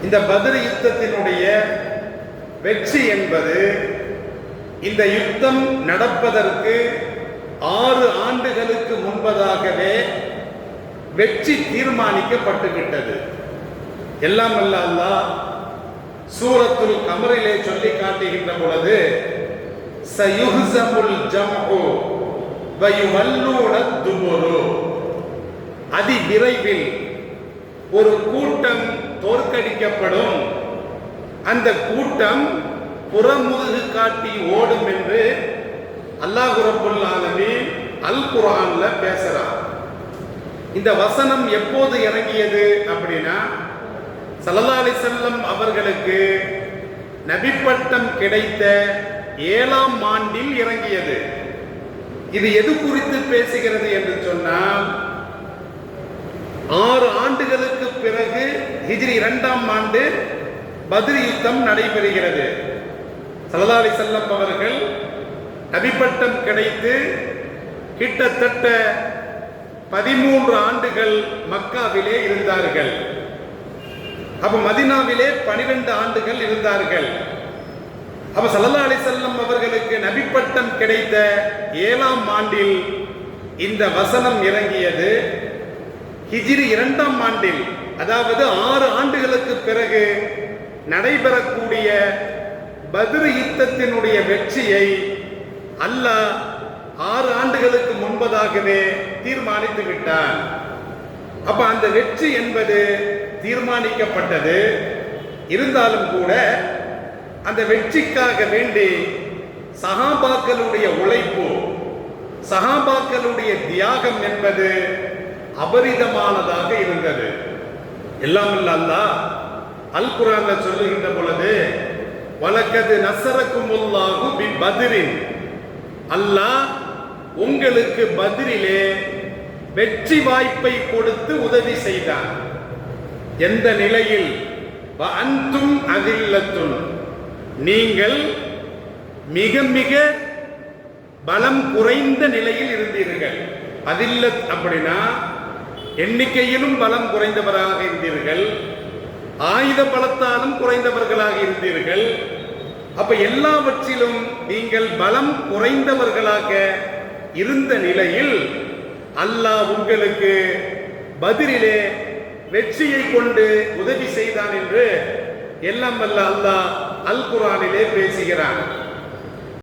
இந்த பத்ர் யுத்தத்தினுடைய வெற்றி என்பது இந்த யுத்தம் நடப்பதற்கு 6 ஆண்டுகளுக்கு முன்பதாகவே வெற்றி தீர்மானிக்கப்பட்டுவிட்டது. எல்லாம் அல்ல அல்லாஹ் சூரத்துல் கமரிலே சொல்லி காட்டுகின்ற பொழுது சயுஹ்ஸமுல் ஜம்உ வ யுவல்லூன துபுரு, அதி விரைவில் ஒரு கூட்டம் தோற்கடிக்கப்படும், அந்த கூட்டம் புறமுதுகு காட்டி ஓடும் என்று அல்லாஹ் ரப்பல் ஆலமீன் அல் குர்ஆன்ல பேசுறான். இந்த வசனம் எப்போது இறங்கியது அப்படின்னா ஸல்லல்லாஹு அலைஹி வஸல்லம் அவர்களுக்கு நபிப்பட்டம் கிடைத்த 7ஆம் ஆண்டில் இறங்கியது. இது எது குறித்து பேசுகிறது என்று சொன்னால் 6 ஆண்டுகளுக்கு பிறகு ஹிஜ்ரி 2ஆம் ஆண்டு பத்ர் யுத்தம் நடைபெறுகிறது. ஸல்லல்லாஹு அலைஹி வஸல்லம் அவர்கள் நபிப்பட்டம் கிடைத்து கிட்டத்தட்ட 13 ஆண்டுகள் மக்காவிலே இருந்தார்கள். அப்ப மதீனாவிலே 12 ஆண்டுகள் இருந்தார்கள். அப்ப ஸல்லல்லாஹு அலைஹி வஸல்லம் அவர்களுக்கு நபிப்பட்டம் கிடைத்த 7ஆம் ஆண்டில் இந்த வசனம் இறங்கியது. ஹிஜ்ரி 2ஆம் ஆண்டில், அதாவது 6 ஆண்டுகளுக்கு பிறகு நடைபெறக்கூடிய பத்ர் யுத்தத்தினுடைய வெற்றியை அல்லாஹ் 6 ஆண்டுகளுக்கு முன்பதாகவே தீர்மானித்து விட்டான். அப்ப அந்த வெற்றி என்பது தீர்மானிக்கப்பட்டது. இருந்தாலும் கூட அந்த வெற்றிக்காக வேண்டி சஹாபாக்களுடைய உழைப்பு, சஹாபாக்களுடைய தியாகம் என்பது அபரிதமானதாக இருந்தது. எல்லாம் அல்லாஹ் அல் குர்ஆன்ல சொல்லுகின்ற பொழுது வலக்கது நஸரக்குமுல்லாஹு பி பத்ரின், அல்லாஹ் உங்களுக்கு பத்ரிலே வெற்றி வாய்ப்பை கொடுத்து உதவி செய்தான். எந்த நிலையில்? வஅன்தும் அதில்லத்துன், நீங்கள் மிக மிக பலம் குறைந்த நிலையில் இருந்தீர்கள். அதில்லத் அப்படின்னா எண்ணிக்கையிலும் பலம் குறைந்தவராக இருந்தீர்கள், ஆயுத பலத்தாலும் குறைந்தவர்களாக இருந்தீர்கள். அப்ப எல்லாவற்றிலும் நீங்கள் பலம் குறைந்தவர்களாக இருந்த நிலையில் அல்லாஹ் உங்களுக்கு பத்ரிலே வெற்றியை கொண்டு உதவி செய்தான் என்று எல்லாம் வல்ல அல்லாஹ் அல் குர்ஆனிலே பேசுகிறான்.